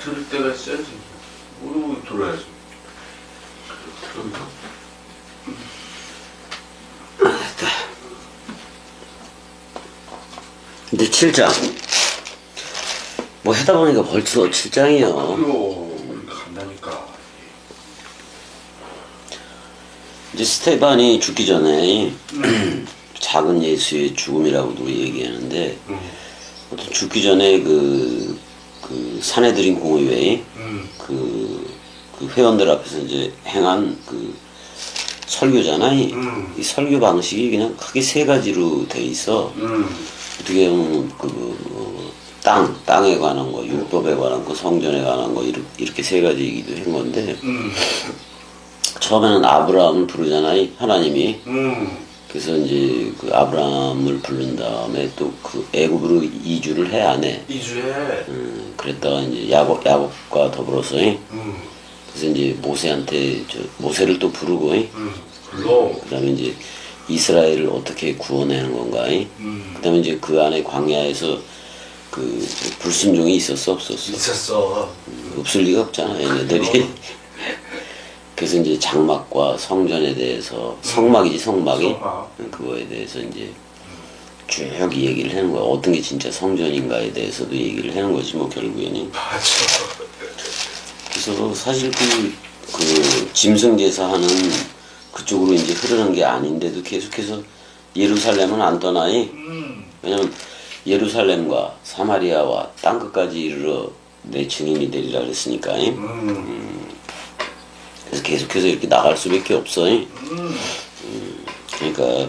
들을 때가 있어야지. 우리 들어야지. 들었나? 이제 7장. 뭐 하다 보니까 벌써 7장이요. 우리 간다니까. 이제 스테반이 죽기 전에 작은 예수의 죽음이라고도 얘기하는데, 보통 죽기 전에 그 사내들인 공의회 그 회원들 앞에서 이제 행한 그 설교잖아. 이 설교 방식이 그냥 크게 세 가지로 돼 있어. 어떻게 보면 땅에 관한 거, 율법에 관한 거, 성전에 관한 거 이렇게 세 가지 얘기도 한 건데, 처음에는 아브라함을 부르잖아요, 하나님이. 그래서 이제 그 아브라함을 부른 다음에 또 그 애굽으로 이주를 해 안 해? 이주해. 그랬다가 이제 야곱과 더불어서. 그래서 이제 모세한테 모세를 또 부르고. 불러. 그다음에 이제 이스라엘을 어떻게 구원하는 건가. 그다음에 이제 그 안에 광야에서 그 불순종이 있었어 없었어? 있었어. 없을 리가 없잖아 얘네들이. 그래서 이제 장막과 성전에 대해서 성막이지 성막이 성막. 그거에 대해서 이제 쭉 얘기를 하는 거야. 어떤 게 진짜 성전인가에 대해서도 얘기를 하는 거지 뭐 결국에는. 맞아. 그래서 사실 그 짐승제사 하는 그쪽으로 이제 흐르는 게 아닌데도 계속해서 예루살렘은 안 떠나니. 왜냐면 예루살렘과 사마리아와 땅끝까지 이르러 내 증인이 되리라 그랬으니까. 그래서 계속해서 이렇게 나갈 수밖에 없어. 그러니까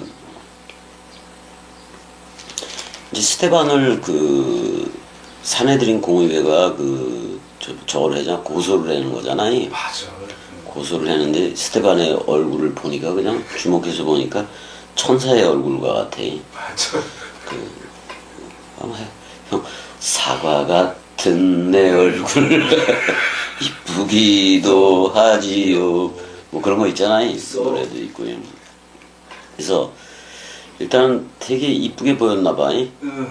이제 스테반을 그 사내들인 공의회가 저걸 하잖아. 고소를 하는 거잖아. 맞아. 고소를 했는데 스테반의 얼굴을 보니까 그냥 주목해서 보니까 천사의 얼굴과 같아. 맞아. 아마 형 사과 같은 내 얼굴 이쁘기도 하지요. 뭐 그런 거 있잖아요. 노래도 있고요. 그래서 일단 되게 이쁘게 보였나 봐.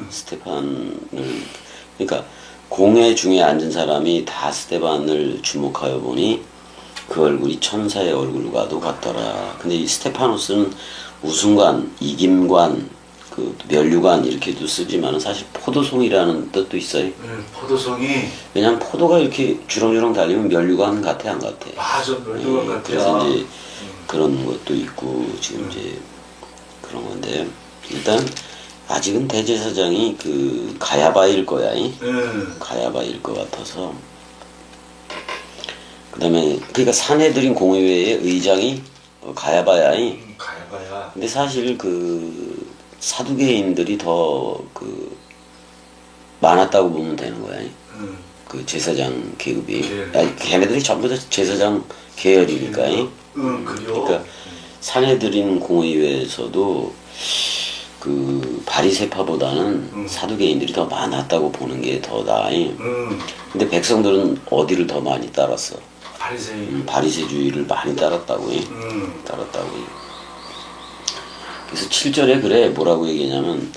스테반을. 그러니까 공회 중에 앉은 사람이 다 스테반을 주목하여 보니 그 얼굴이 천사의 얼굴과도 같더라. 근데 이 스테파노스는 우승관, 이김관, 그 멸류관 이렇게도 쓰지만 사실 포도송이라는 뜻도 있어요. 포도송이. 왜냐면 포도가 이렇게 주렁주렁 달리면 멸류관 같아 안 같아? 맞아. 멸류관 같아. 그래서 이제 그런 것도 있고 지금 이제 그런 건데 일단 아직은 대제사장이 그 가야바일 거야. 가야바일 것 같아서. 그다음에 그러니까 사내들인 공의회의 의장이 가야바야. 가야바야. 근데 사실 그 사두개인들이 더 그 많았다고 보면 되는 거야. 그 제사장 계급이. 아니, 걔네들이 전부 다 제사장 계열이니까. 그러니까 사내들인 공의회에서도 그 바리새파보다는 사두개인들이 더 많았다고 보는 게 더 나아. 근데 백성들은 어디를 더 많이 따랐어? 바리새인. 바리새주의를 많이 따랐다고. 따랐다고. 그래서 7절에 그래 뭐라고 얘기하냐면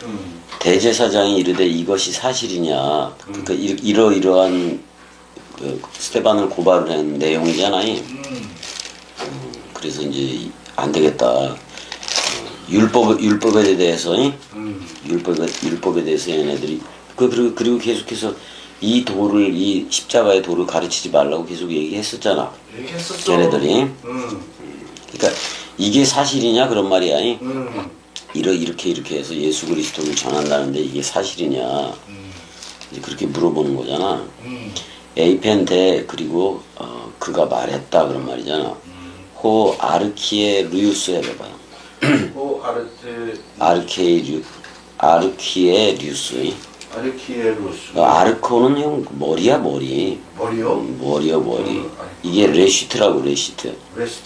대제사장이 이르되 이것이 사실이냐. 그러니까 이러이러한 그 스테반을 고발을 한 내용이잖아요. 그래서 이제 안 되겠다. 율법에 대해서 율법에 대해서 얘네들이 그리고 계속해서 이 십자가의 도를 가르치지 말라고 계속 얘기했었잖아. 얘기했었어. 걔네들이. 그러니까 이게 사실이냐 그런 말이야. 이렇게 해서 예수 그리스도를 전한다는데 이게 사실이냐. 이제 그렇게 물어보는 거잖아. 에이펜테 그리고 그가 말했다 그런 말이잖아. 호 아르키에 루유스 해봐봐요. 호 아르키에류스. 아르키에루스. 아르코는 형 머리야 머리. 머리요? 머리요 머리. 이게 레시트라고 레시트. 레시트.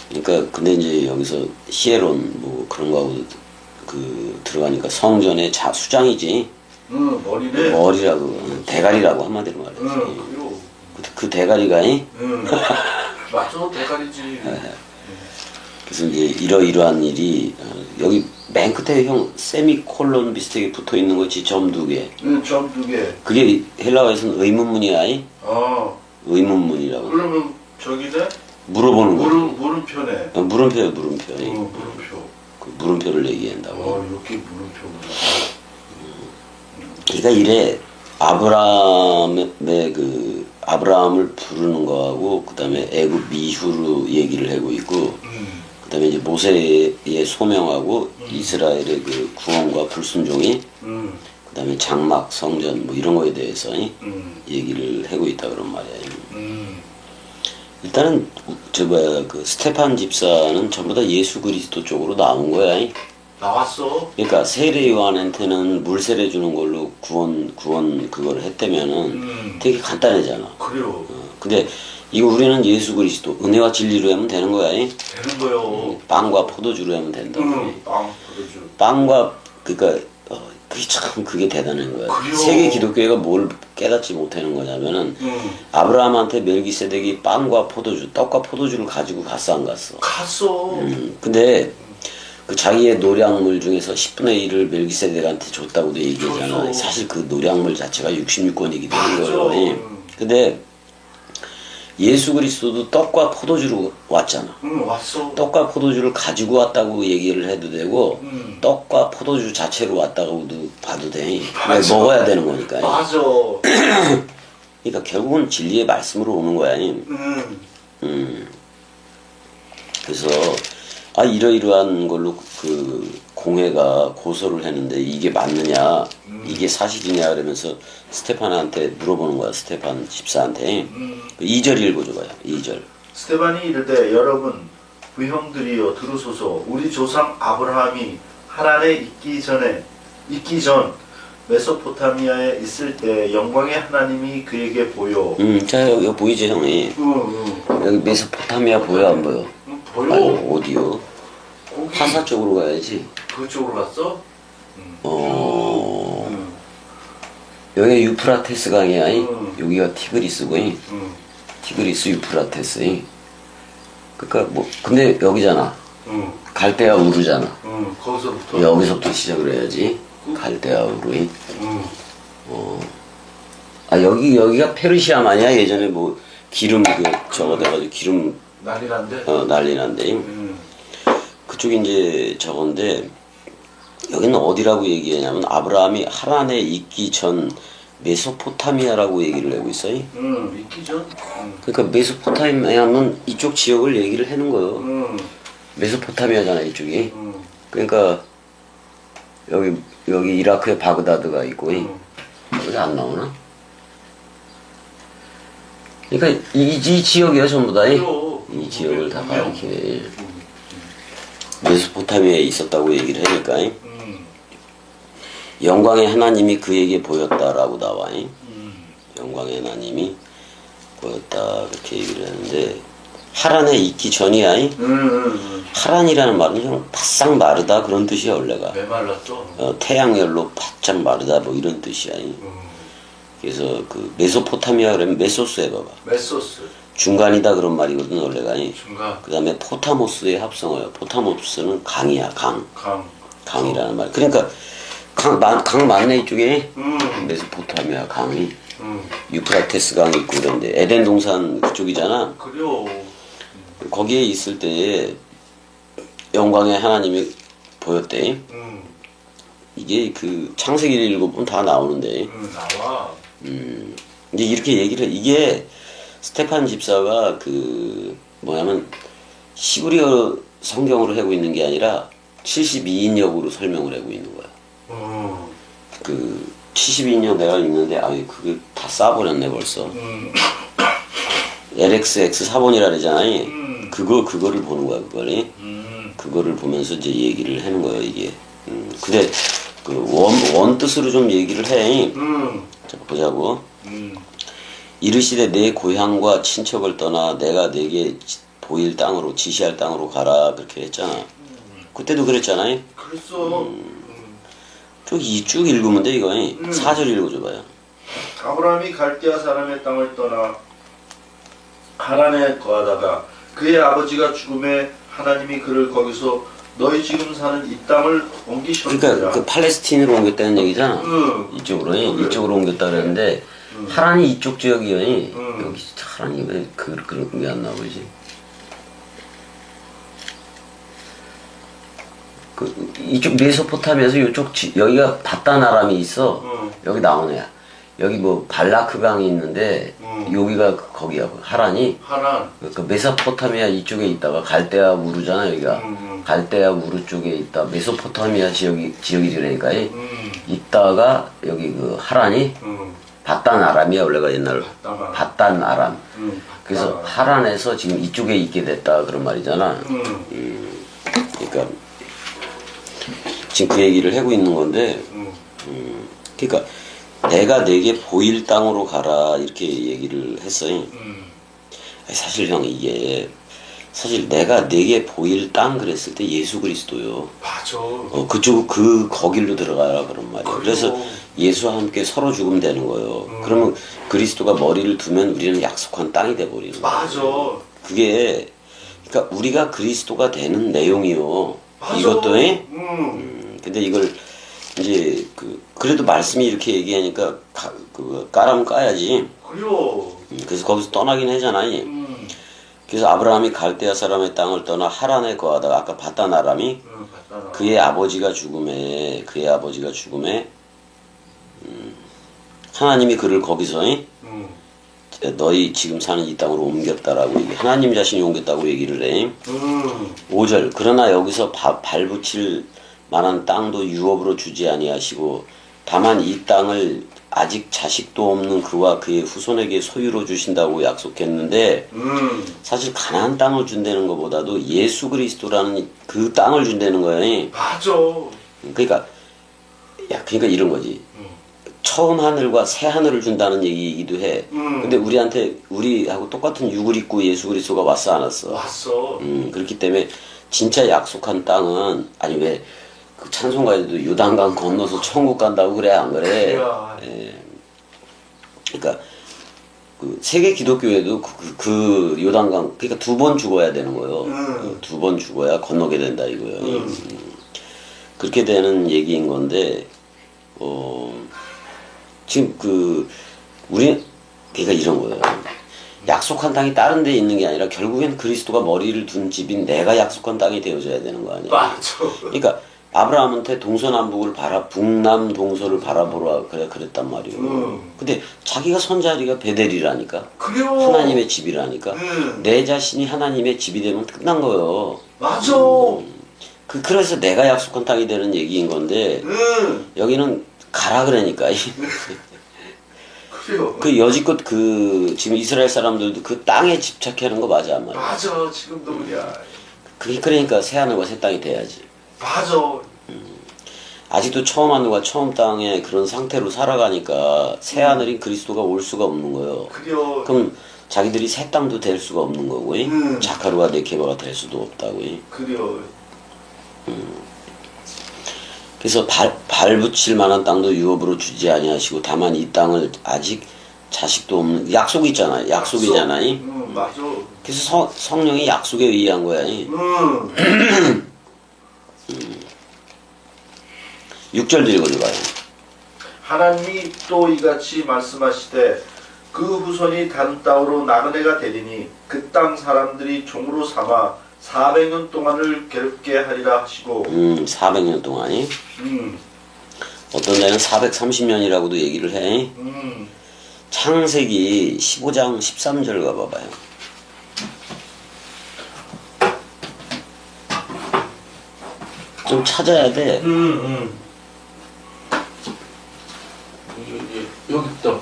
그러니까 근데 이제 여기서 히에론 뭐 그런 거하고 그 들어가니까 성전의 수장이지. 머리네. 머리라고 대가리라고 한마디로 말해서. 그 대가리가 맞아 대가리지. 그래서 이제 이러이러한 일이 여기 맨 끝에 형 세미콜론 비슷하게 붙어 있는 거지 점 2개. 점 2개. 그게 헬라어에서는 의문문이야. 의문문이라고. 그러면 저기네? 물어보는 거. 물음표네. 물음표요. 물음표. 그 물음표를 얘기한다고. 이렇게 물음표구나. 그러니까 이래 아브라함의 아브라함을 부르는 거하고 그다음에 애굽 미후로 얘기를 하고 있고 그다음에 이제 모세의 소명하고 이스라엘의 그 구원과 불순종이 그다음에 장막 성전 뭐 이런 거에 대해서 얘기를 하고 있다 그런 말이야. 일단은 그 스테판 집사는 전부 다 예수 그리스도 쪽으로 나온 거야. 나왔어. 그러니까 세례 요한한테는 물 세례 주는 걸로 구원 그걸 했다면은 되게 간단하잖아. 그래요. 근데 이거 우리는 예수 그리스도 은혜와 진리로 하면 되는 거야. 되는 거요. 빵과 포도주로 하면 된다. 빵, 포도주. 빵과 그러니까 그게 대단한 거야. 그래요. 세계 기독교회가 뭘 깨닫지 못하는 거냐면은 아브라함한테 멜기세덱이 빵과 포도주, 떡과 포도주를 가지고 갔어 안 갔어? 갔어. 근데 그 자기의 노량물 중에서 10분의 1을 멜기세덱한테 줬다고도 얘기하잖아. 줬어. 사실 그 노량물 자체가 66권이기도 한 맞아. 거예요. 근데 예수 그리스도도 떡과 포도주로 왔잖아. 왔어. 떡과 포도주를 가지고 왔다고 얘기를 해도 되고 떡과 포도주 자체로 왔다고도 봐도 돼. 맞아. 먹어야 되는 거니까. 맞아. 그러니까 결국은 진리의 말씀으로 오는 거야. 그래서 이러이러한 걸로 그 공회가 고소를 했는데 이게 맞느냐, 이게 사실이냐 그러면서 스테판한테 물어보는 거야. 스테판 집사한테. 2절 읽어줘봐요. 2절. 스테반이 이르되 여러분 부형들이여 들으소서 우리 조상 아브라함이 하란에 있기 전 메소포타미아에 있을 때 영광의 하나님이 그에게 보여. 자 여기 보이죠 형이? 여기 메소포타미아 보여 안 보여? 보여. 아니 어디요? 거기 파사 쪽으로 가야지. 그쪽으로 갔어? 여기 유프라테스 강이야. 여기가 티그리스고, 티그리스 유프라테스. 그러니까 뭐 근데 여기잖아. 갈대아 우르잖아. 거기서부터. 여기서부터 시작을 해야지. 갈대아 우르. 여기가 페르시아 아니야? 예전에 뭐 기름 저거 돼가지고 기름 난리 난데. 난리 난데. 그쪽이 이제 저건데 여기는 어디라고 얘기하냐면 아브라함이 하란에 있기 전 메소포타미아라고 얘기를 하고 있어요. 있기 전. 그러니까 메소포타미아는 이쪽 지역을 얘기를 하는 거예요. 메소포타미아잖아 이쪽이. 그러니까 여기 이라크에 바그다드가 있고 여기 안 나오나? 그러니까 이 지역이야 전부 다. 이 지역을 다 가리키네. 메소포타미아에 있었다고 얘기를 하니까 영광의 하나님이 그에게 보였다라고 나와. 영광의 하나님이 보였다 그렇게 얘기를 하는데 하란에 있기 전이야. 하란이라는 말은 형 바싹 마르다 그런 뜻이야 원래가. 메말랐어. 태양열로 바짝 마르다 뭐 이런 뜻이야. 그래서 그 메소포타미아 그러면 메소스 해봐봐. 메소스. 중간이다 그런 말이거든 원래가. 중간. 그 다음에 포타모스의 합성어예요. 포타모스는 강이야 강. 강이라는 말. 그러니까 강 맞네 이쪽에. 메소포타미아 강이. 유프라테스 강이 있고 그런데 에덴 동산 그쪽이잖아. 그래요. 거기에 있을 때 영광의 하나님이 보였대. 이게 그 창세기를 읽어보면 다 나오는데. 나와. 이제 이렇게 얘기를 이게 스테판 집사가 그 뭐냐면 시브리어 성경으로 하고 있는 게 아니라 72인역으로 설명을 하고 있는 거야. 그 72인역 내가 읽는데 그게 다 싸버렸네 벌써. LXX 4번이라 그러잖아. 그거를 보는 거야 그거를. 그거를 보면서 이제 얘기를 하는 거예요 이게. 근데 그 원 뜻으로 좀 얘기를 해. 자 보자고. 이르시되 내 고향과 친척을 떠나 내가 내게 보일 땅으로 지시할 땅으로 가라 그렇게 했잖아. 그때도 그랬잖아요. 그랬어. 쭉 읽으면 돼 이거. 4절 읽어줘봐요. 아브라함이 갈대아 사람의 땅을 떠나 하란에 거하다가 그의 아버지가 죽음에 하나님이 그를 거기서 너희 지금 사는 이 땅을 옮기셨느니라. 그러니까 그 팔레스틴으로 옮겼다는 얘기잖아. 이쪽으로 이쪽으로 옮겼다 그랬는데 하란이 이쪽 지역이요. 여기 하란이 왜 그런 게 안 나오지? 그 이쪽 메소포타미아에서 이쪽 여기가 바단 아람이 있어. 여기 나오네. 여기 뭐 발라크 강이 있는데 여기가 거기야. 하란이. 하란. 그 메소포타미아 이쪽에 있다가 갈대아 우르잖아 여기가. 갈대아 우르 쪽에 있다. 메소포타미아 지역이라니까. 있다가 여기 그 하란이 바단 아람이야 원래가 옛날. 바단 아람. 그래서 하란에서 지금 이쪽에 있게 됐다 그런 말이잖아. 그러니까 지금 그 얘기를 하고 있는 건데, 그러니까 내가 내게 보일 땅으로 가라 이렇게 얘기를 했어요. 사실 형 이게 사실 내가 내게 보일 땅 그랬을 때 예수 그리스도요. 맞아. 그쪽 거길로 들어가라 그런 말이에요. 그래서 예수와 함께 서로 죽으면 되는 거예요. 그러면 그리스도가 머리를 두면 우리는 약속한 땅이 돼 버리는 거예요. 맞아. 그게 그러니까 우리가 그리스도가 되는 내용이요. 맞아. 이것도 근데 이걸 이제 그래도 말씀이 이렇게 얘기하니까 까라면 까야지. 그래요. 그래서 거기서 떠나긴 하잖아요. 그래서 아브라함이 갈대아 사람의 땅을 떠나 하란에 거하다가 아까 바단 아람이 그의 아버지가 죽음에 하나님이 그를 거기서 너희 지금 사는 이 땅으로 옮겼다라고 하나님 자신이 옮겼다고 얘기를 해. 5절 그러나 여기서 발붙일 만한 땅도 유업으로 주지 아니하시고 다만 이 땅을 아직 자식도 없는 그와 그의 후손에게 소유로 주신다고 약속했는데 사실 가나안 땅을 준다는 것보다도 예수 그리스도라는 그 땅을 준다는 거예요. 맞아. 그러니까 이런 거지. 처음 하늘과 새 하늘을 준다는 얘기이기도 해. 근데 우리하고 똑같은 육을 입고 예수 그리스도가 왔어 안 왔어? 왔어. 그렇기 때문에 진짜 약속한 땅은 아니 왜 그 찬송가에도 요단강 건너서 천국 간다고 그래 안 그래? 예. 그러니까 그 세계 기독교에도 그 요단강 그러니까 2번 죽어야 되는 거예요. 2번 죽어야 건너게 된다 이거예요. 그렇게 되는 얘기인 건데 지금 우리 그러니까 이런 거예요. 약속한 땅이 다른 데 있는 게 아니라 결국엔 그리스도가 머리를 둔 집인 내가 약속한 땅이 되어져야 되는 거 아니야. 맞아. 그러니까 아브라함한테 동서남북을 북남 동서를 바라보라 그랬단 말이에요. 근데 자기가 선 자리가 베델이라니까. 그래요. 하나님의 집이라니까. 내 자신이 하나님의 집이 되면 끝난 거예요. 맞아. 그래서 내가 약속한 땅이 되는 얘기인 건데 여기는 가라 그러니까. 그래요. 여지껏 지금 이스라엘 사람들도 그 땅에 집착하는 거 맞아 안 맞아? 맞아. 지금도 그래야. 그러니까 새 하늘과 새 땅이 돼야지. 맞아. 아직도 처음 하늘과 처음 땅에 그런 상태로 살아가니까 새 하늘인 그리스도가 올 수가 없는 거예요. 그래요. 그럼 자기들이 새 땅도 될 수가 없는 거고, 자카루와 네케바가 될 수도 없다고. 그래요. 그래서 발붙일 만한 땅도 유업으로 주지 아니하시고 다만 이 땅을 아직 자식도 없는 약속이 있잖아요. 약속이잖아요. 맞아. 그래서 성령이 약속에 의한 거야. 6절도 읽어줘봐요. 하나님이 또 이같이 말씀하시되 그 후손이 다른 땅으로 나그네가 되리니 그 땅 사람들이 종으로 삼아 400년 동안을 괴롭게 하리라 하시고 400년 동안이 어떤 데는 430년이라고도 얘기를 해. 창세기 15장 13절 가봐봐요. 좀 찾아야 돼. 여기 있다.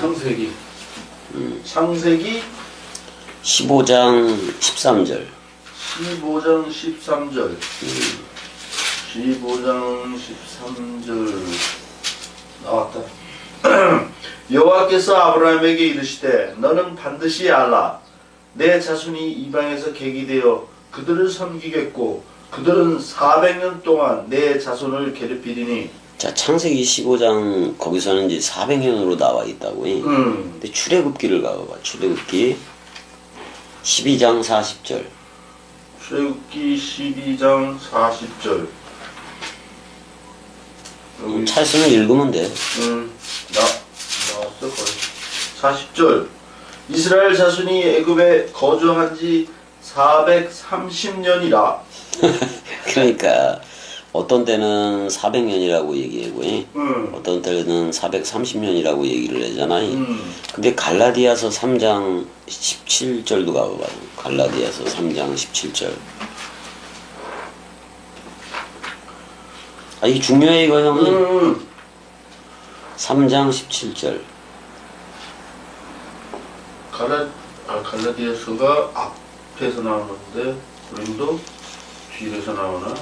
창세기. 창세기 15장 13절. 15장 13절. 15장 13절 나왔다. 여호와께서 아브라함에게 이르시되 너는 반드시 알라. 내 자손이 이방에서 객이되어 그들을 섬기겠고 그들은 400년 동안 내 자손을 괴롭히리니. 자, 창세기 15장 거기서는 이제 400년으로 나와 있다고. 근데 출애굽기를 가봐봐. 출애굽기 12장 40절. 출애굽기 12장 40절. 찰스는 읽으면 돼. 나왔어 거의. 40절. 이스라엘 자손이 애굽에 거주한 지 430년이라. 그러니까 어떤 때는 400년이라고 얘기하고 어떤 때는 430년이라고 얘기를 하잖아. 근데 갈라디아서 3장 17절도 가봐봐. 갈라디아서 3장 17절. 아, 이게 중요해 이거 형이. 3장 17절. 갈라디아서가 앞에서 나오는데 고린도 뒤에서 나오나?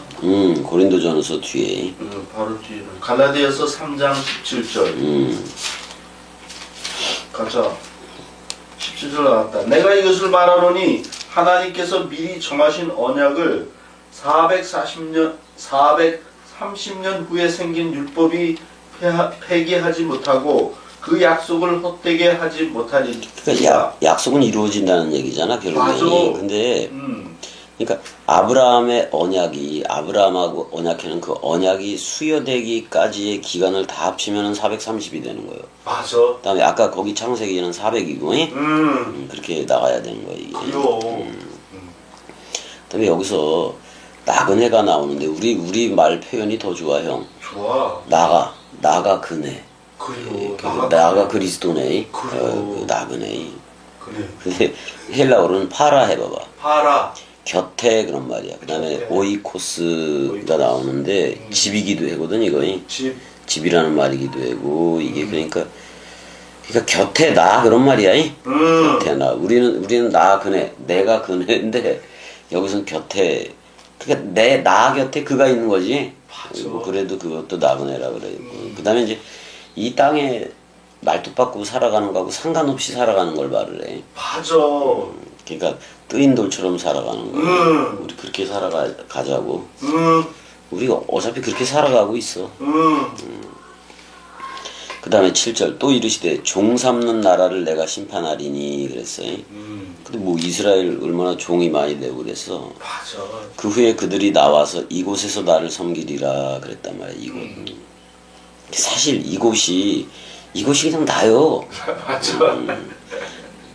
고린도전서 뒤에. 바로 뒤에는 갈라디아서 3장 17절. 가자. 17절 나왔다. 내가 이것을 말하노니 하나님께서 미리 정하신 언약을 430년 후에 생긴 율법이 폐기하지 못하고 그 약속을 헛되게 하지 못하니. 그러니까 약속은 이루어진다는 얘기잖아 결국에. 근데 그러니까 아브라함의 언약이 아브라함하고 언약하는 그 언약이 수여되기까지의 기간을 다 합치면 430이 되는 거예요. 맞아. 그다음에 아까 거기 창세기는 400이고 그렇게 나가야 되는 거예요. 이게. 그다음에 여기서 나그네가 나오는데 우리 말 표현이 더 좋아 형. 좋아. 나가 그네. 그래요. 나가 그리스도네. 그래요. 나그네. 그래. 근데 헬라어로는 파라 해봐봐. 파라. 곁에 그런 말이야. 그 다음에 곁에. 오이코스가 나오는데 집이기도 하거든 이거. 집이라는 말이기도 하고 이게 그러니까 곁에 나 그런 말이야. 곁에 나. 우리는 나 그네. 내가 그네인데 여기서는 곁에. 그러니까 나 곁에 그가 있는 거지. 맞아. 그래도 그것도 나그네라 그래. 그 다음에 이제 이 땅에 말뚝박고 살아가는 거하고 상관없이 살아가는 걸 말을 해. 맞아. 그러니까 뜨인 돌처럼 살아가는 거야. 우리 그렇게 살아가자고. 우리가 어차피 그렇게 살아가고 있어. 그 다음에 7절 또 이르시되 종 삼는 나라를 내가 심판하리니 그랬어요. 근데 뭐 이스라엘 얼마나 종이 많이 되고 그랬어. 맞아. 그 후에 그들이 나와서 이곳에서 나를 섬기리라 그랬단 말이야. 이곳. 사실 이곳이 그냥 나요. 맞아.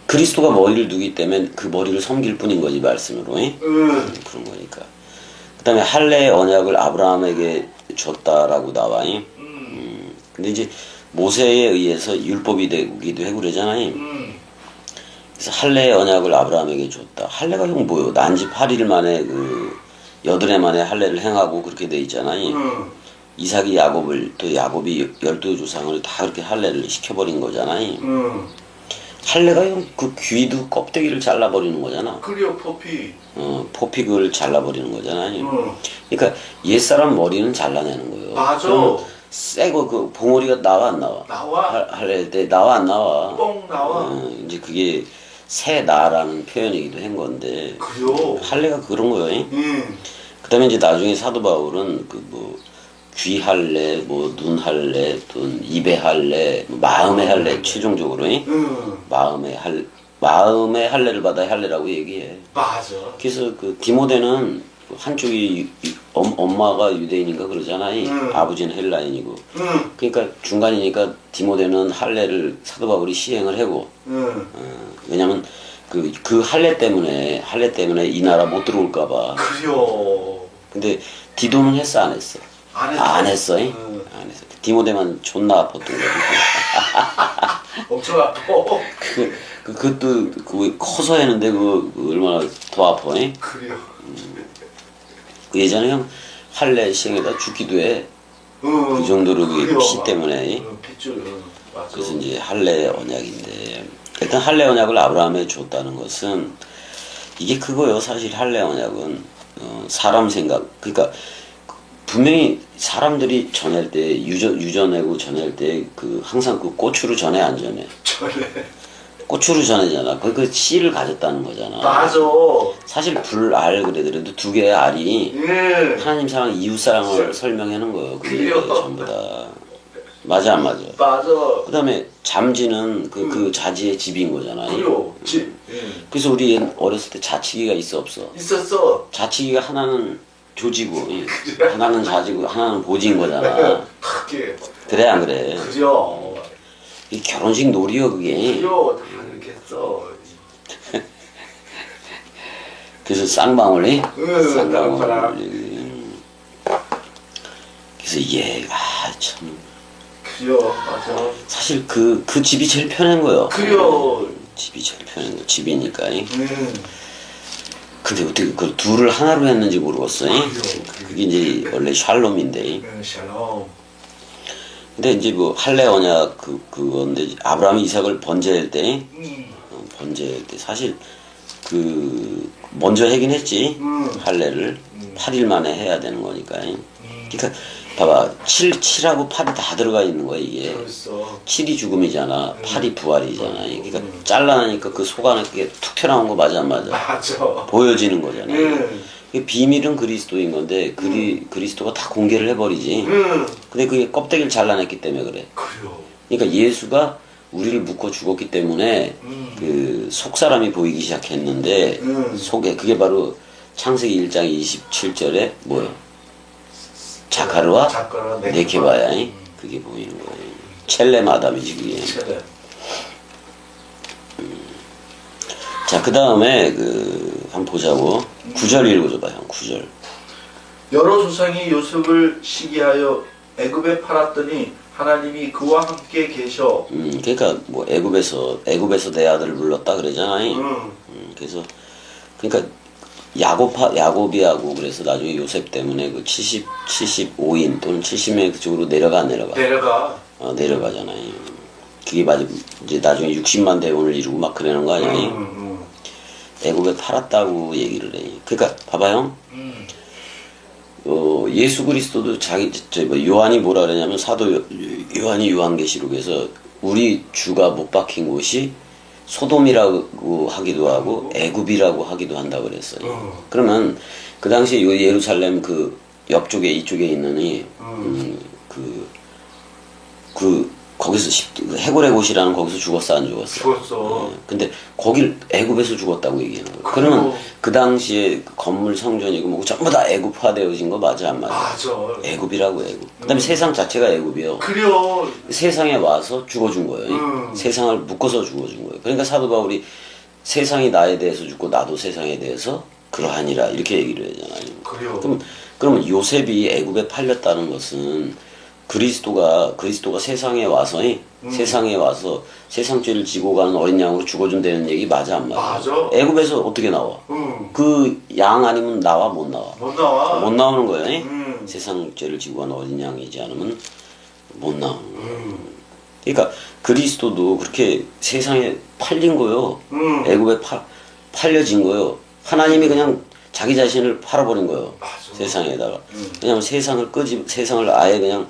그리스도가 머리를 두기 때문에 그 머리를 섬길 뿐인 거지 말씀으로. 그런 거니까. 그 다음에 할례의 언약을 아브라함에게 줬다라고 나와. 근데 이제 모세에 의해서 율법이 되기도 하고 그러잖아요. 그래서 할례의 언약을 아브라함에게 줬다. 할례가 형 뭐요? 난지 8일 만에 여드레 만에 할례를 행하고 그렇게 돼 있잖아요. 이삭이 야곱이 12조상을 다 그렇게 할례를 시켜버린 거잖아요. 할례가 형 그 귀도 껍데기를 잘라버리는 거잖아. 그래요, 포피. 포픽을 잘라버리는 거잖아요. 그러니까 옛사람 머리는 잘라내는 거예요. 맞아. 새거 그 봉오리가 나와 안 나와? 나와. 할래 때 나와 안 나와? 뻥 나와. 이제 그게 새 나라는 표현이기도 한 건데. 그래요. 할례가 그런 거예요. 그다음에 이제 나중에 사도 바울은 그 뭐 귀 할례, 뭐 눈 할례, 또 입의 할례, 마음의 할례 최종적으로 마음의 할례를 받아 할례라고 얘기해. 맞아. 그래서 그 디모데는 한쪽이 엄마가 유대인인가 그러잖아요. 아버지는 헬라인이고. 그러니까 중간이니까 디모데는 할례를 사도 바울이 시행을 하고. 왜냐면 그 할례 때문에 이 나라 못 들어올까봐. 그래요. 근데 디도는 했어 안 했어? 안 했어. 안 했어. 디모데만 존나 아팠던 거지. 엄청 아파. 그것도 커서 했는데 얼마나 더 아파. 그래요. 그 예전에 형 할례 시행에다 죽기도 해. 그 정도로 피 때문에. 핏줄. 맞아. 그래서 이제 할례 언약인데 일단 할례 언약을 아브라함에 줬다는 것은 이게 그거요. 사실 할례 언약은 사람 생각. 그러니까 분명히 사람들이 전할 때 유전하고 전할 때 항상 그 고추로 전해 안 전해. 고추로 전해잖아. 그 씨를 가졌다는 거잖아. 맞아. 사실 불알 그래도 두 개의 알이 하나님 사랑, 이웃 사랑을 설명하는 거예요. 그게 전부 다. 맞아 안 맞아? 맞아. 그다음에 잠지는 그 자지의 집인 거잖아요. 그리고 집. 예. 그래서 우리 어렸을 때 자치기가 있어 없어? 있었어. 자치기가 하나는 조지고 하나는 자지고 하나는 보지인 거잖아. 그게. 그래 안 그래? 그죠. 이 결혼식 놀이요 그게. 그죠. 다 그렇게 했어. 그래서 쌍방울이 쌍방울. 그래서 얘가 참 그죠. 맞아. 사실 그 집이 제일 편한 거요. 그죠. 집이 제일 편한 거 집이니까. 근데 어떻게 그 둘을 하나로 했는지 모르겠어. 그게 이제 원래 샬롬인데. 샬롬. 근데 이제 뭐 할례 언약 그건데 아브라함이 이삭을 번제할 때 번제할 때 사실 그 먼저 하긴 했지. 할례를 8일 만에 해야 되는 거니까. 그러니까 봐봐 7하고 8이 다 들어가 있는 거야 이게. 그랬어. 7이 죽음이잖아. 8이 부활이잖아. 그러니까 잘라내니까 그 속 안에 그게 툭 튀어나온 거 맞아 안 맞아? 맞아. 보여지는 거잖아. 그 비밀은 그리스도인 건데 그리스도가 다 공개를 해버리지. 근데 그게 껍데기를 잘라냈기 때문에 그래. 그래요. 그러니까 예수가 우리를 묶어 죽었기 때문에 그 속사람이 보이기 시작했는데 속에 그게 바로 창세기 1장 27절에 뭐예요? 자카르와 네케바야. 그게 보이는 거예요. 첼렘 아담이지 그게. 첼렘. 자, 그 다음에 한번 보자고. 9절 읽어줘봐 형. 9절. 여러 조상이 요셉을 시기하여 애굽에 팔았더니 하나님이 그와 함께 계셔. 그러니까 뭐 애굽에서 내 아들을 불렀다 그러잖아요. 그래서 그러니까 야곱이하고 그래서 나중에 요셉 때문에 그 75인 또는 70명 그쪽으로 내려가. 내려가잖아요. 그게 맞아 이제 나중에 60만 대원을 이루고 막 그러는 거 아니에요? 애굽에 팔았다고 얘기를 해. 그러니까 봐봐요. 예수 그리스도도 요한이 뭐라 그러냐면 사도 요한이 요한계시록에서 우리 주가 못 박힌 곳이 소돔이라고 하기도 하고 애굽이라고 하기도 한다 그랬어요. 그러면 그 당시에 예루살렘 그 옆쪽에 이쪽에 있는 거기서 해골의 곳이라는 거기서 죽었어 안 죽었어? 죽었어. 근데 거길 애굽에서 죽었다고 얘기하는 거예요. 그러면 그 당시에 그 건물 성전이고 뭐 전부 다 애굽화되어진 거 맞아 안 맞아? 맞아. 애굽이라고 애굽. 그다음에 세상 자체가 애굽이요. 그래요. 세상에 와서 죽어준 거예요. 세상을 묶어서 죽어준 거예요. 그러니까 사도 바울이 세상이 나에 대해서 죽고 나도 세상에 대해서 그러하니라 이렇게 얘기를 하잖아요. 그래요. 그러면 요셉이 애굽에 팔렸다는 것은 그리스도가 세상에 와서 세상 죄를 지고 가는 어린 양으로 죽어준다는 얘기 맞아 안 맞아? 맞아. 애굽에서 어떻게 나와? 그 양 아니면 나와 못 나와? 못 나와. 못 나오는 거예요. 세상 죄를 지고 가는 어린 양이지 않으면 못 나오는 거예요. 그러니까 그리스도도 그렇게 세상에 팔린 거요. 애굽에 팔려진 거요. 하나님이 그냥 자기 자신을 팔아버린 거예요. 맞아. 세상에다가. 왜냐면 세상을 아예 그냥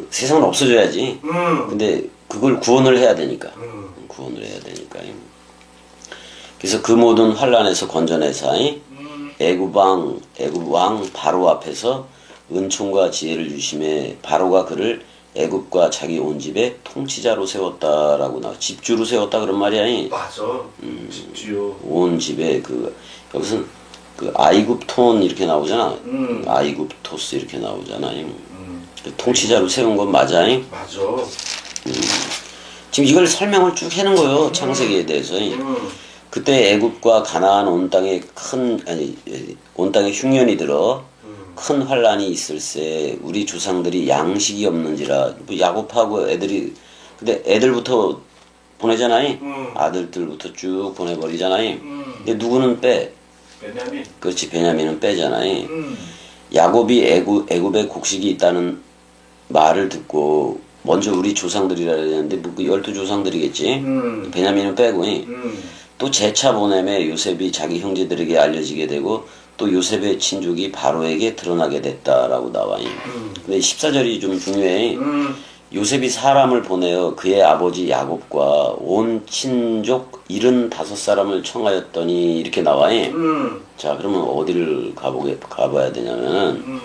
세상은 없어져야지. 근데 그걸 구원을 해야 되니까. 구원을 해야 되니까. 그래서 그 모든 환란에서 건져내사 애굽 왕 바로 앞에서 은총과 지혜를 주심에 바로가 그를 애굽과 자기 온 집에 통치자로 세웠다라고 집주로 세웠다 그런 말이야. 맞아. 집주요. 온 집에 여기서 아이굽톤 이렇게 나오잖아. 아이굽토스 이렇게 나오잖아요. 통치자로 세운 건 맞아. 맞아. 지금 이걸 설명을 쭉 해는 거예요. 창세기에 대해서. 그때 애굽과 가나안 온 땅에 온 땅에 흉년이 들어 큰 환란이 있을세 우리 조상들이 양식이 없는지라. 야곱하고 애들이 근데 애들부터 보내잖아요. 아들들부터 쭉 보내버리잖아요. 근데 누구는 빼? 베냐민. 그렇지, 베냐민은 빼잖아요. 야곱이 애굽에 곡식이 있다는 말을 듣고 먼저 우리 조상들이라 그랬는데 그 12조상들이겠지. 베냐민은 빼고 또 재차 보냄에 요셉이 자기 형제들에게 알려지게 되고 또 요셉의 친족이 바로에게 드러나게 됐다라고 나와요. 근데 14절이 좀 중요해. 요셉이 사람을 보내어 그의 아버지 야곱과 온 친족 75사람을 청하였더니 이렇게 나와요. 자, 그러면 어디를 가봐야 되냐면은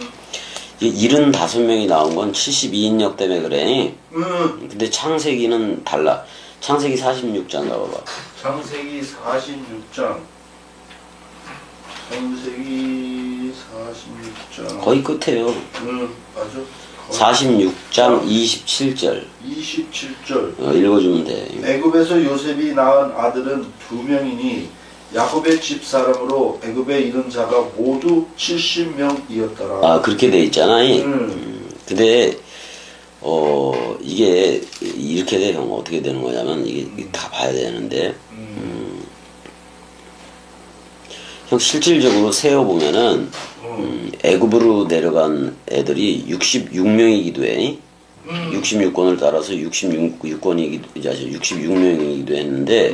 이게 75명이 나온 건 72인역 때문에 그래. 근데 창세기는 달라. 창세기 46장 가봐봐. 창세기 46장. 창세기 46장. 거의 끝에요. 맞아. 46장 27절. 27절. 읽어주면 돼. 애굽에서 요셉이 낳은 아들은 2명이니 야곱의 집 사람으로 애굽에 이른 자가 모두 70명이었더라. 아, 그렇게 돼 있잖아. 근데 이게 이렇게 되면 어떻게 되는 거냐면 이게 다 봐야 되는데 형 실질적으로 세어 보면은 애굽으로 내려간 애들이 66명이기도 해. 66권을 따라서 66권이기도 이제 66명이기도 했는데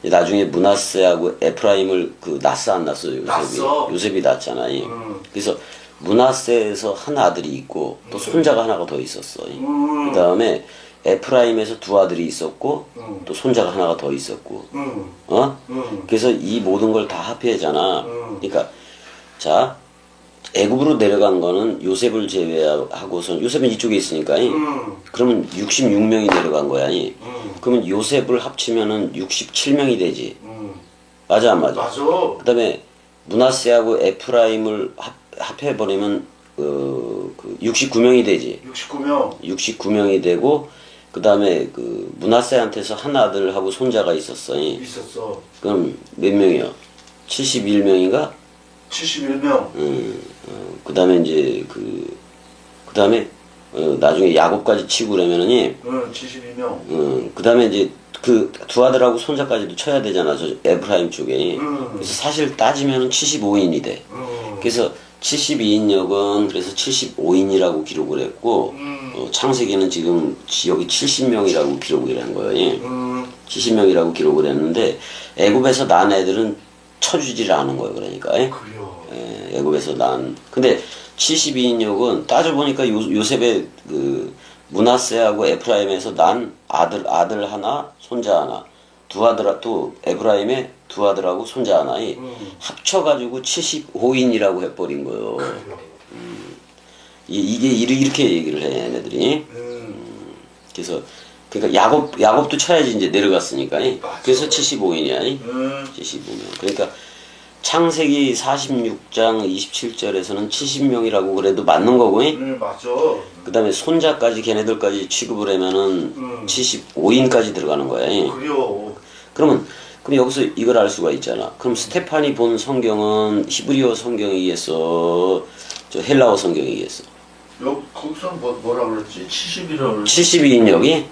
나중에 므낫세하고 에프라임을 그 낳았어 안 낳았어 요셉이? 낳았어. 요셉이 낳았잖아요. 그래서 므낫세에서 한 아들이 있고 또 손자가 하나가 더 있었어. 그 다음에 에프라임에서 2 아들이 있었고 또 손자가 하나가 더 있었고 그래서 이 모든 걸 다 합해잖아. 그러니까 자 애굽으로 내려간 거는 요셉을 제외하고선 요셉은 이쪽에 있으니까 그러면 66명이 내려간 거야. 그러면 요셉을 합치면은 67명이 되지. 맞아 안 맞아? 맞아. 그 다음에 므낫세하고 에프라임을 합해버리면 그 69명이 되지. 69명. 69명이 되고 그 다음에 그 므낫세한테서 한 아들하고 손자가 있었어. 있었어. 그럼 몇 명이야? 71명인가? 71명. 그 다음에 이제 그 다음에 나중에 야곱까지 치고 그러면은 72명. 그 다음에 이제 그 2 아들하고 손자까지도 쳐야 되잖아. 저 에프라임 쪽에. 그래서 사실 따지면은 75인이 돼. 그래서 72인역은 그래서 75인이라고 기록을 했고 창세기는 지금 여기 70명이라고 기록을 한 거예요. 70명이라고 기록을 했는데 애굽에서 난 애들은 쳐주지를 않은 거예요. 그러니까. 그래요. 애굽에서 난. 근데 72인역은 따져보니까 요셉의 그 므낫세하고 에프라임에서 난 아들 하나, 손자 하나, 2 아들 또 에프라임의 2 아들하고 손자 하나 합쳐가지고 75인이라고 해버린 거예요. 이게 이렇게 얘기를 해 얘네들이. 그래서 그러니까 야곱도 쳐야지 이제 내려갔으니까. 그래서 75인이야. 75명. 그러니까 창세기 46장 27절에서는 70명이라고 그래도 맞는 거고. 맞아. 그 다음에 손자까지 걔네들까지 취급을 하면은 75인까지 들어가는 거야. 그래요. 그럼 여기서 이걸 알 수가 있잖아. 그럼 스테판이 본 성경은 히브리어 성경이겠어? 저 헬라어 성경이겠어? 거기서 뭐라 그랬지? 70이라고 72인역이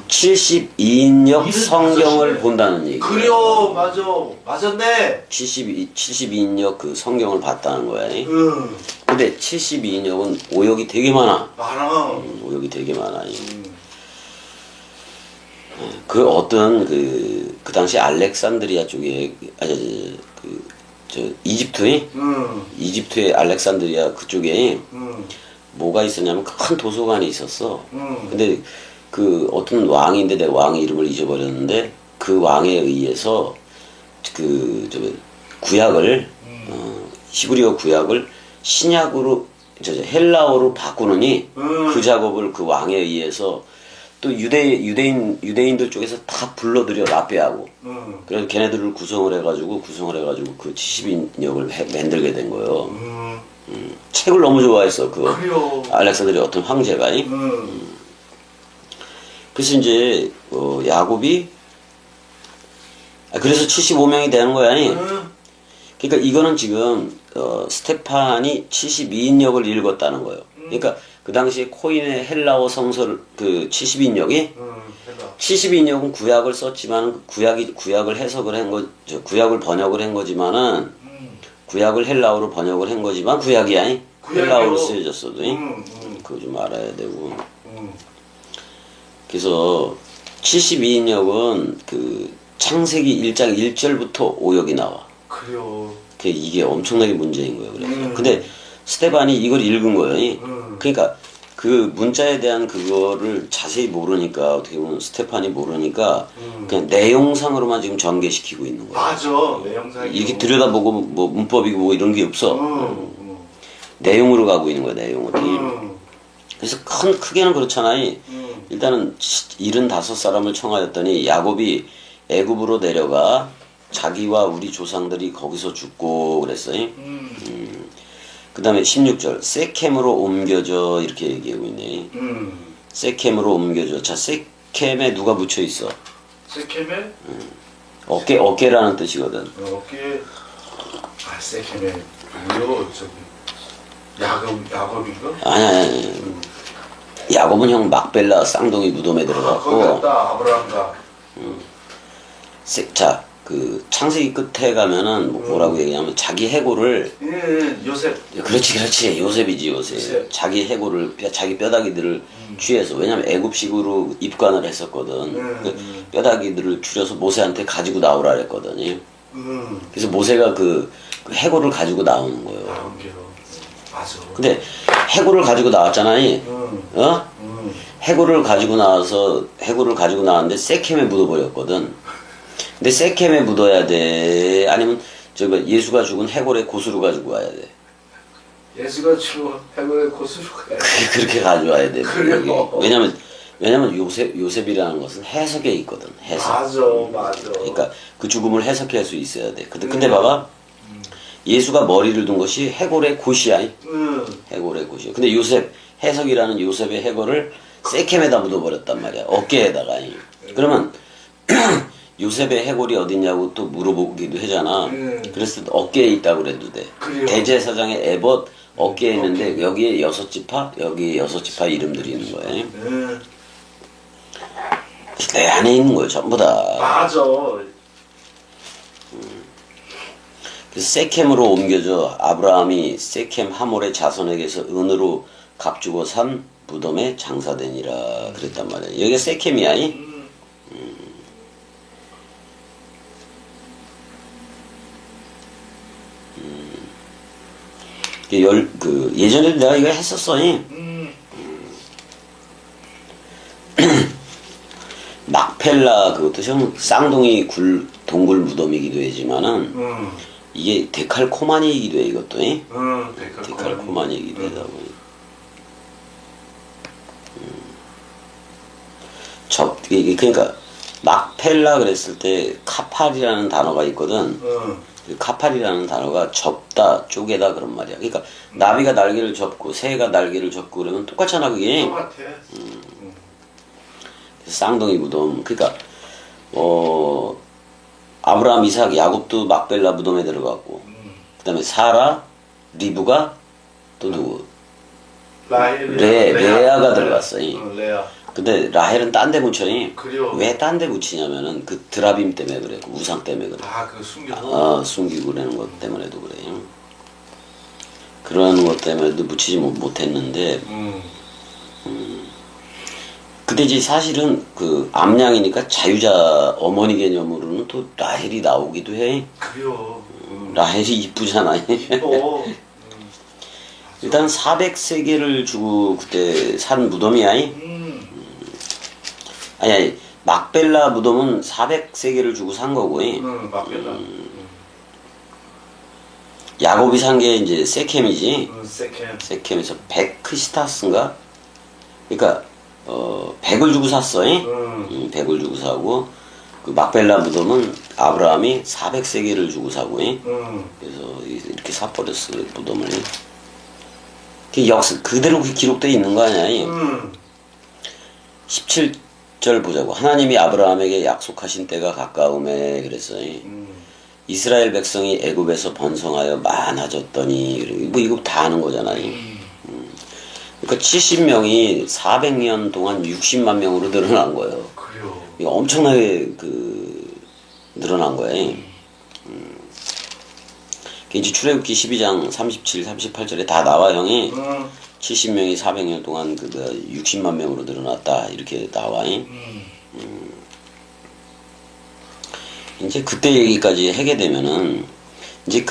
72인역 성경을 본다는 얘기. 그래요. 맞아. 맞았네. 72인역 그 성경을 봤다는 거야. 근데 72인역은 오역이 되게 많아. 오역이 되게 많아. 그 어떤 그 당시 알렉산드리아 쪽에 저 이집트에 이집트의 알렉산드리아 그쪽에 뭐가 있었냐면 큰 도서관이 있었어. 근데 그 어떤 왕인데 내가 왕의 이름을 잊어버렸는데 그 왕에 의해서 그 구약을 히브리어 구약을 신약으로 헬라어로 바꾸느니 그 작업을 그 왕에 의해서 또 유대인들 쪽에서 다 불러들여 납비하고 그래서 걔네들을 구성을 해가지고 그 70인역을 만들게 된 거예요. 책을 너무 좋아했어 그 알렉산드리아 어떤 황제가. 그래서 이제 야곱이 그래서 75명이 되는 거야. 그러니까 이거는 지금 스테판이 72인역을 읽었다는 거예요. 그러니까 그 당시에 코인의 헬라어 성서를 그 70인역이 70인역은 구약을 썼지만 구약을 해석을 한 거, 구약을 번역을 한 거지만은 구약을 헬라어로 번역을 한 거지만 구약이 아니 헬라어로 쓰여졌어도 그거 좀 알아야 되고. 그래서 72인역은 그 창세기 1장 1절부터 5역이 나와. 그래요. 이게 엄청나게 문제인 거예요. 그래서 근데 스테반이 이걸 읽은 거예요. 그러니까 그 문자에 대한 그거를 자세히 모르니까 어떻게 보면 스테판이 모르니까 그냥 내용상으로만 지금 전개시키고 있는 거예요. 맞아. 내용상이 이렇게 들여다보고 뭐 문법이고 뭐 이런 게 없어. 내용으로 가고 있는 거야, 내용으로. 그래서 크게는 그렇잖아요. 일단은 75사람을 청하였더니 야곱이 애굽으로 내려가 자기와 우리 조상들이 거기서 죽고 그랬어요. 그 다음에 16절 세켐으로 옮겨져 이렇게 얘기하고 있네. 세켐으로 옮겨져. 자, 세켐에 누가 묻혀 있어? 세켐에? 어깨라는 뜻이거든. 어깨. 아, 세켐에 뭐요? 저기 야곱인가? 아니. 야곱은 형 막벨라 쌍둥이 무덤에 거기 들어갔고. 갔다 아브라함과. 자, 그 창세기 끝에 가면은 뭐라고 얘기하면 자기 해골을 요셉. 그렇지 요셉이지 요셉. 요셉. 자기 해골을 자기 뼈다귀들을 취해서 왜냐면 애굽식으로 입관을 했었거든. 그 뼈다귀들을 추려서 모세한테 가지고 나오라 그랬거든요. 그래서 모세가 그 해골을 가지고 나오는 거예요. 나온 게요. 맞아. 근데 해골을 가지고 나왔잖아요. 해골을 가지고 나왔는데 세켐에 묻어버렸거든. 근데 세켐에 묻어야 돼. 아니면 예수가 죽은 해골의 고수로 가지고 와야 돼. 예수가 죽은 해골의 고수로 가야 돼. 그렇게 가져와야 돼. 그래요? 왜냐면 요셉이라는 것은 해석에 있거든. 해석. 맞아. 그러니까 그 죽음을 해석할 수 있어야 돼. 근데 봐봐. 예수가 머리를 둔 것이 해골의 곳이야. 해골의 곳이야. 근데 해석이라는 요셉의 해골을 세켐에다 묻어버렸단 말이야. 어깨에다가. 그러면 요셉의 해골이 어딨냐고 또 물어보기도 하잖아. 그랬을 때 어깨에 있다고 그래도 돼. 그래요. 대제사장의 에봇 어깨에 있는데 여기에 6지파, 여기에 6지파 이름들이 있는 거예요. 내 안에 있는 거예요, 전부 다. 맞아. 그래서 세켐으로 옮겨져 아브라함이 세켐 하몰의 자손에게서 은으로 값주고 산 무덤에 장사되니라 그랬단 말이야. 여기가 세켐이야. 예전에도 내가 이거 했었어. 막펠라 그것도 좀 쌍둥이 동굴 무덤이기도 하지만은 이게 데칼코마니이기도 해 이것도. 데칼코마니이기도 하다 보니. 그러니까 막펠라 그랬을 때 카팔이라는 단어가 있거든. 그 카팔이라는 단어가 접다, 쪼개다 그런 말이야. 그러니까 나비가 날개를 접고 새가 날개를 접고 그러면 똑같잖아 그게. 똑같아. 쌍둥이 무덤. 그러니까 아브라함, 이삭, 야곱도 막벨라 무덤에 들어갔고, 그다음에 사라, 리브가 또 누구? 레아가 들어갔어. 레아. 근데 라헬은 딴 데 묻혀니. 그래요. 왜 딴 데 묻히냐면은 그 드라빔 때문에 그래. 그 우상 때문에 그래. 그 숨기고. 숨기고 그러는 것 때문에도 그래요. 그런 것 때문에도 묻히지 못했는데. 근데 이제 사실은 그 암양이니까 자유자 어머니 개념으로는 또 라헬이 나오기도 해. 그래요. 라헬이 이쁘잖아. 이뻐. 일단 400세계를 주고 그때 산 무덤이야. 아니 막벨라 무덤은 400세계를 주고 산 거고. 막벨라. 야곱이 산 게 이제 세켐이지. 세켐. 세켐에서 베크시타스인가? 그러니까 100을 주고 샀어. 100을 주고 사고 그 막벨라 무덤은 아브라함이 400세계를 주고 사고. 그래서 이렇게 사버렸어 무덤을. 그 역사 그대로 기록되어 있는 거 아니야. 17절 보자고. 하나님이 아브라함에게 약속하신 때가 가까움에 그랬어요. 이스라엘 백성이 애굽에서 번성하여 많아졌더니 뭐 이거 다 아는 거잖아요. 그러니까 70명이 400년 동안 60만 명으로 늘어난 거예요. 그래요. 이거 엄청나게 늘어난 거예요. 이제 출애굽기 12장 37, 38절에 다 나와 형이 70명이 400년 동안 60만 명으로 늘어났다 이렇게 나와. 이제 그때 얘기까지 하게 되면은 이제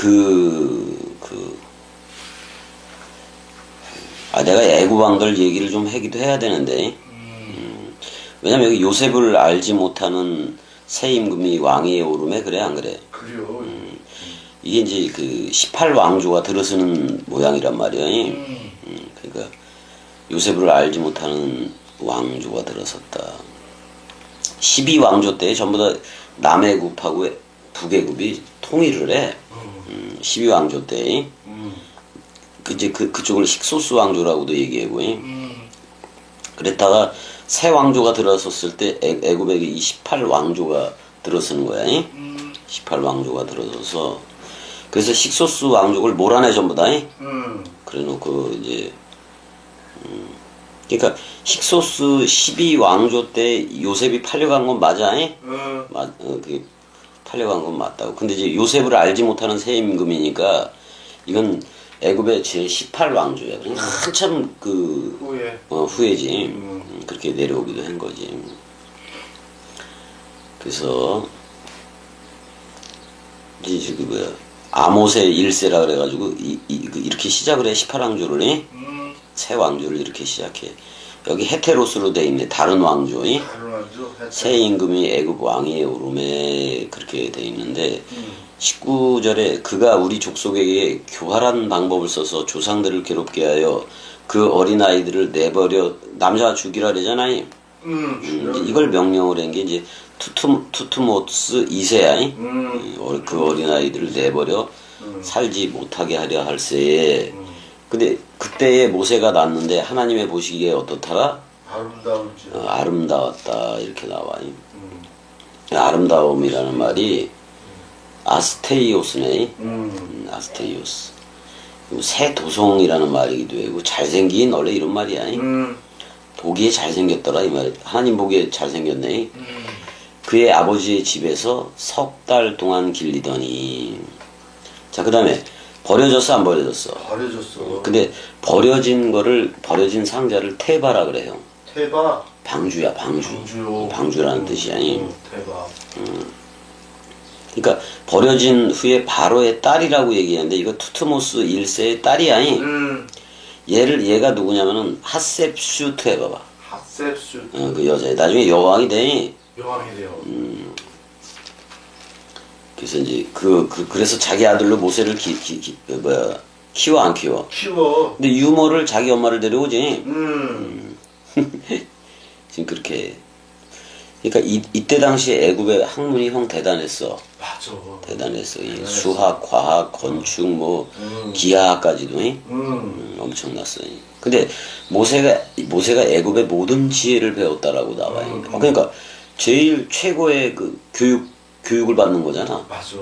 내가 애굽 왕들 얘기를 좀 하기도 해야 되는데 왜냐면 여기 요셉을 알지 못하는 새 임금이 왕위에 오르매 그래 안 그래? 그래요. 이게 이제 그 18왕조가 들어서는 모양이란 말이야. 그러니까 요셉을 알지 못하는 왕조가 들어섰다. 12왕조 때 전부 다 남해국하고 북해국이 통일을 해. 12왕조 때. 그쪽을 힉소스 왕조라고도 얘기하고. 그랬다가 새 왕조가 들어섰을 때 애굽에 18왕조가 들어서는 거야. 18왕조가 들어서서 그래서 힉소스 왕족을 몰아내 전부 다. 그래놓고 이제 그러니까 힉소스 12왕조 때 요셉이 팔려간 건 맞아. 그 팔려간 건 맞다고. 근데 이제 요셉을 알지 못하는 새 임금이니까 이건 애굽의 제 18왕조야. 그러니까 한참 그 후회지. 그렇게 내려오기도 한 거지. 그래서 이제 그 뭐야 아모스의 1세라 그래가지고 이렇게 시작을 해. 18왕조를 새 왕조를 이렇게 시작해. 여기 헤테로스로 돼 있네. 다른 왕조. 새 임금이 애굽 왕위에 오름에 그렇게 돼 있는데 19절에 그가 우리 족속에게 교활한 방법을 써서 조상들을 괴롭게 하여 그 어린아이들을 내버려 남자 죽이라 그러잖아요. 이걸 명령을 한 게 이제 투트모스 2세야. 그 어린아이들을 내버려 살지 못하게 하려 할세에. 근데 그때에 모세가 낳았는데 하나님의 보시기에 어떻더라? 아름다웠다 이렇게 나와. 아름다움이라는 말이 아스테이오스네. 아스테이오스. 새 도성이라는 말이기도 하고 잘생긴 원래 이런 말이야. 보기에 잘생겼더라 이 말. 하나님 보기에 잘생겼네. 그의 아버지의 집에서 석 달 동안 길리더니. 자, 그 다음에 버려졌어 안 버려졌어? 버려졌어. 근데 버려진 상자를 테바라 그래요. 테바? 방주야, 방주라는 뜻이야. 테바. 그러니까 버려진 후에 바로의 딸이라고 얘기하는데 이거 투트모스 1세의 딸이야. 얘가 누구냐면은 핫셉슈 테바봐. 핫셉슈. 그 여자애. 나중에 여왕이 돼. 여왕이 돼요. 그래서 이제 그래서 자기 아들로 모세를 키워 안 키워? 키워. 근데 유모를 자기 엄마를 데려오지. 지금 그렇게. 그러니까 이때 당시에 애굽의 학문이 형 대단했어. 맞아. 대단했어. 이 수학, 과학, 건축, 뭐 기하학까지도 엄청났어. 근데 모세가 애굽의 모든 지혜를 배웠다라고 나와요. 그러니까 제일 최고의 그 교육을 받는 거잖아. 맞아.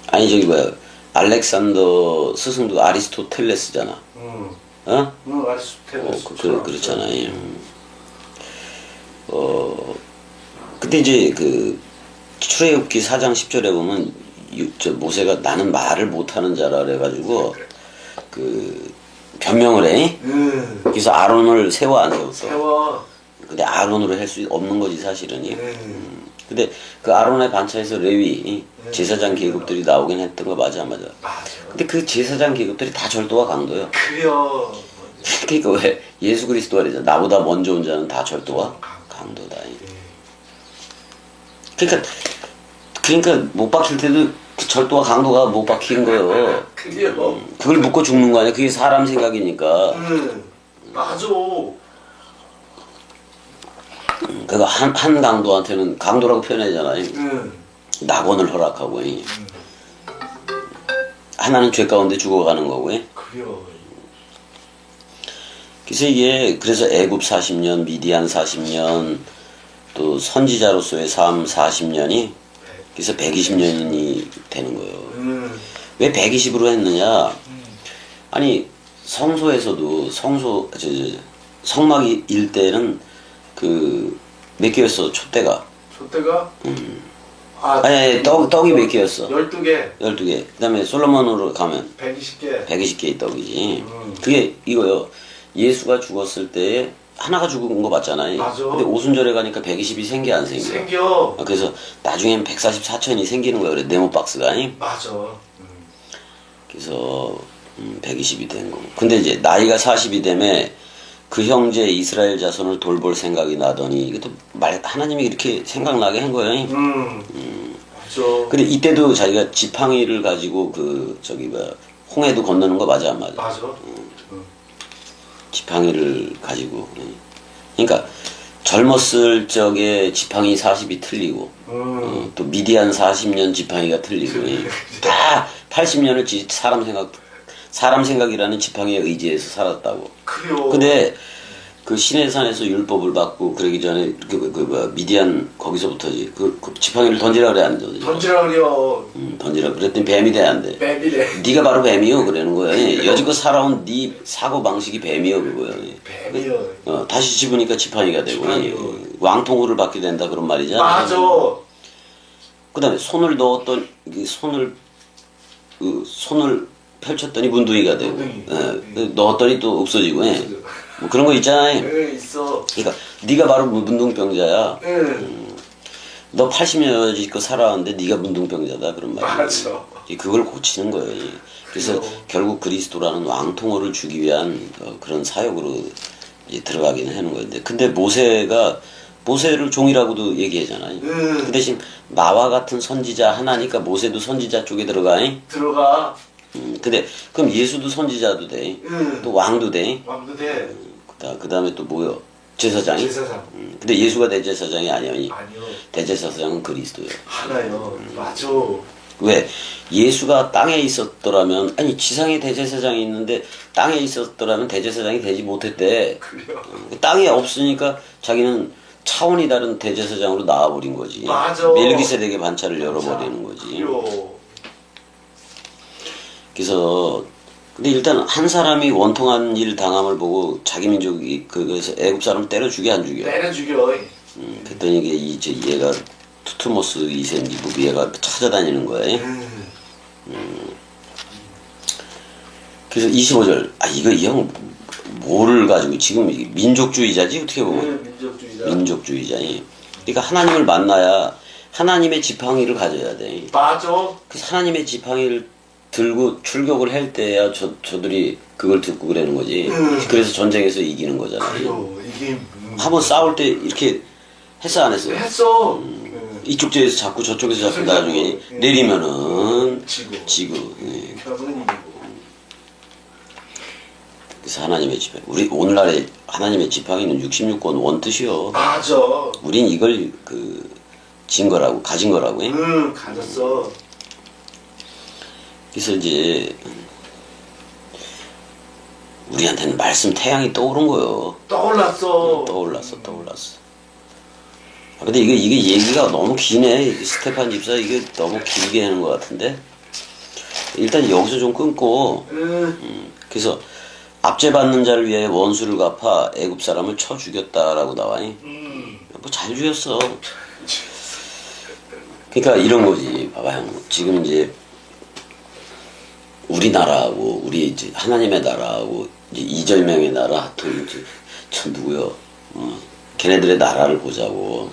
아니 저기 뭐야 알렉산더 스승도 아리스토텔레스잖아. 어? 아리스토텔레스. 그렇잖아요. 근데 이제 그 출애굽기 4장 10절에 보면 모세가 나는 말을 못하는 자라 그래가지고 그 변명을 해. 그래서 아론을 세워 안 세웠어. 근데 아론으로 할 수 없는 거지 사실은. 근데 그 아론의 반차에서 레위 제사장 계급들이 나오긴 했던 거 맞아 안 맞아? 맞아. 근데 그 제사장 계급들이 다 절도와 강도야. 그래요. 그러니까 왜 예수 그리스도가 그러잖아. 나보다 먼저 온 자는 다 절도와 강도다. 그러니까 못 박힐 때도 그 절도와 강도가 못 박힌 거예요. 그래요. 그걸 묻고 죽는 거 아니야. 그게 사람 생각이니까. 맞아. 그거 한 강도한테는 강도라고 표현하잖아요. 낙원을 허락하고. 하나는 죄 가운데 죽어가는 거고. 그래요. 그래서 애굽 40년, 미디안 40년, 또 선지자로서의 삶 40년이 그래서 120년이 되는 거예요. 왜 120으로 했느냐? 아니 성소에서도 성막 일대는 그 몇 개였어 촛대가? 촛대가? 아니 떡이 몇 개였어? 12개. 12개. 그다음에 솔로몬으로 가면 120개. 120개의 떡이지. 그게 이거요. 예수가 죽었을 때 하나가 죽은 거 맞잖아요. 맞아. 근데 오순절에 가니까 120이 생겨 안 생겨? 생겨. 그래서 나중엔 144천이 생기는 거야. 그래 네모박스가. 맞아. 그래서 120이 된 거고. 근데 이제 나이가 40이 되면 그 형제 이스라엘 자손을 돌볼 생각이 나더니 이것도 하나님이 이렇게 생각나게 한 거예요. 맞아. 있어. 근데 이때도 자기가 지팡이를 가지고 그 저기 뭐 홍해도 건너는 거 맞아 안 맞아? 맞아. 지팡이를 가지고. 그러니까 젊었을 적에 지팡이 40이 틀리고 또 미디안 40년 지팡이가 틀리고 다 80년을 사람 생각이라는 지팡이에 의지해서 살았다고. 그래요. 근데 그 시내산에서 율법을 받고 그러기 전에 미디안 거기서부터지 그 지팡이를 던지라 그래 안 던져? 던지라 그래요. 던지라 그랬더니 뱀이 돼 안 돼? 뱀이래. 네가 바로 뱀이요 그러는 거야. 여지껏 살아온 네 사고 방식이 뱀이요 그거야. 뱀이요. 다시 집으니까 지팡이가 되고 지팡이요. 왕통으를 받게 된다 그런 말이잖아. 맞아. 그다음에 손을 넣었던 손을 펼쳤더니 문둥이가 되고 넣었더니 또 없어지고 뭐 그런 거 있잖아요. 네, 있어. 그러니까 네가 바로 문둥병자야. 너 80년 여지껏 살아왔는데 네가 문둥병자다 그런 말이야. 맞아. 그걸 고치는 거예요. 그래서 결국 그리스도라는 왕통어를 주기 위한 그런 사역으로 이제 들어가기는 하는 거였는데, 근데 모세를 종이라고도 얘기하잖아요. 그 대신 나와 같은 선지자 하나니까 모세도 선지자 쪽에 들어가. 들어가. 근데 그럼 예수도 선지자도 돼. 또 왕도 돼. 왕도 돼. 그 다음에 또 뭐요? 제사장이? 제사장. 근데 예수가 대제사장이 아니야. 아니요. 대제사장은 그리스도예요. 하나요. 맞아. 왜? 예수가 땅에 있었더라면, 아니 지상에 대제사장이 있는데 땅에 있었더라면 대제사장이 되지 못했대. 그래요. 땅에 없으니까 자기는 차원이 다른 대제사장으로 나와버린 거지. 맞아. 멜기세덱의 반차를 열어버리는 거지. 그래요. 그래서 근데 일단 한 사람이 원통한 일 당함을 보고 자기 민족이 그래서 애굽 사람 때려 죽여 안 죽여? 때려 죽여. 그랬더니 이게 얘가 투트모스 2세인지 얘가 찾아다니는 거야. 그래서 25절 이거 이 형 뭐를 가지고 지금 민족주의자지 어떻게 보면 민족주의자. 민족주의자니. 그러니까 하나님을 만나야 하나님의 지팡이를 가져야 돼. 맞아. 그래서 하나님의 지팡이를 들고 출격을 할 때야 저들이 그걸 듣고 그러는 거지. 그래서 전쟁에서 이기는 거잖아요. 그래요. 이게 한번 싸울 때 이렇게 했어 안 했어요? 했어. 이쪽 지에서 잡고 저쪽에서 잡고 나중에 내리면은 지고. 결국은 이기고. 그래서 하나님의 지팡이. 우리 오늘날의 하나님의 지팡이는 66권 원뜻이요. 맞아. 우린 이걸 진 거라고 가진 거라고. 가졌어. 그래서 이제 우리한테는 말씀 태양이 떠오른 거요. 떠올랐어. 떠올랐어. 근데 이게 얘기가 너무 기네. 스테판 집사 이게 너무 길게 하는 것 같은데. 일단 여기서 좀 끊고. 그래서 압제받는 자를 위해 원수를 갚아 애굽 사람을 쳐 죽였다라고 나와니. 뭐 잘 죽였어. 그러니까 이런 거지. 봐봐 형. 지금 이제 우리나라하고 우리 이제 하나님의 나라하고 이제 이절명의 나라 또 이제 저 누구요? 걔네들의 나라를 보자고.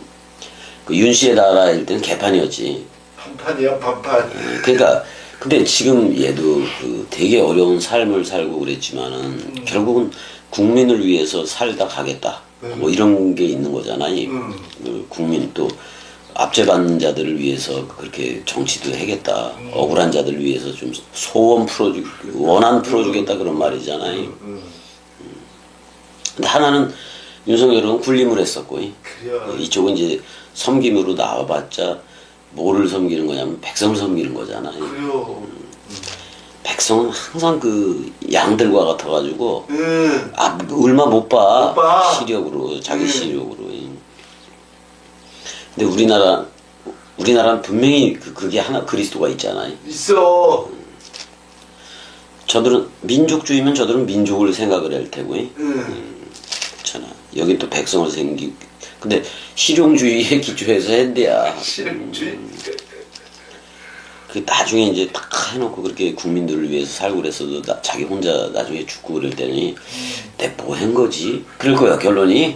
그 윤씨의 나라일 때는 개판이었지. 판판이야 판판. 그러니까 근데 지금 얘도 되게 어려운 삶을 살고 그랬지만은 결국은 국민을 위해서 살다 가겠다. 뭐 이런 게 있는 거잖아요. 국민 또 압제받는 자들을 위해서 그렇게 정치도 하겠다. 억울한 자들을 위해서 좀 원한 풀어주겠다 그런 말이잖아요. 근데 하나는 윤석열은 군림을 했었고, 이쪽은 이제 섬김으로 나와봤자 뭐를 섬기는 거냐면 백성을 섬기는 거잖아요. 그래요. 백성은 항상 그 양들과 같아가지고 얼마 못 봐. 시력으로 자기 시력으로. 근데 우리나라는 분명히 그게 하나 그리스도가 있잖아요. 있어. 저들은 민족주의면 저들은 민족을 생각을 할 테고. 그렇잖아. 여기 또 백성을 근데 실용주의에 기초해서 했대야. 실용주의. 그 나중에 이제 딱 해놓고 그렇게 국민들을 위해서 살고 그랬어도 자기 혼자 나중에 죽고 그럴 때는 내 뭐 한 거지? 그럴 거야 결론이.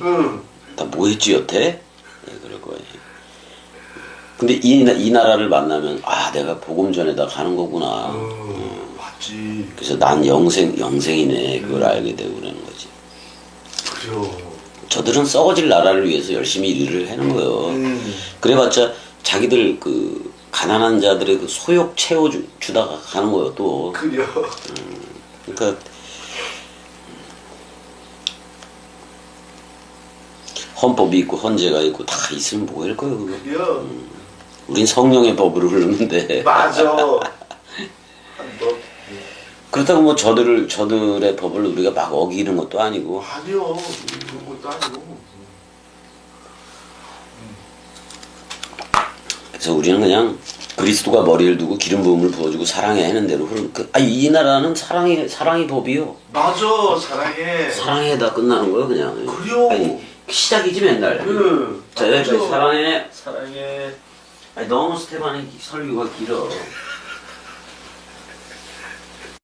나 뭐 했지 여태? 네, 그럴 거야. 근데 이 나라를 만나면 내가 복음 전에다 가는 거구나. 맞지. 그래서 난 영생이네 그걸 알게 되고 그러는 거지. 그래요. 저들은 썩어질 나라를 위해서 열심히 일을 하는 거예요. 그래봤자 자기들 가난한 자들의 그 소욕 채워주다가 가는 거예요 또. 그래요. 그러니까 헌법이 있고 헌재가 있고 다 있으면 뭐할 거예요 그거. 그래요. 우린 성령의 법으로 흐르는데. 맞아. 뭐, 그렇다고 뭐 저들의 법을 우리가 막 어기는 것도 아니고. 아니요. 그런 것도 아니고. 그래서 우리는 그냥 그리스도가 머리를 두고 기름 부음을 부어주고 사랑해 하는 대로 흐르는. 이 나라는 사랑이 법이요. 맞아. 사랑해. 사랑해다 끝나는 거예요 그냥. 그래요. 아니, 시작이지 맨날. 자 여기까지 맞아. 사랑해. 사랑해. 아니 너무 스테반의 설교가 길어.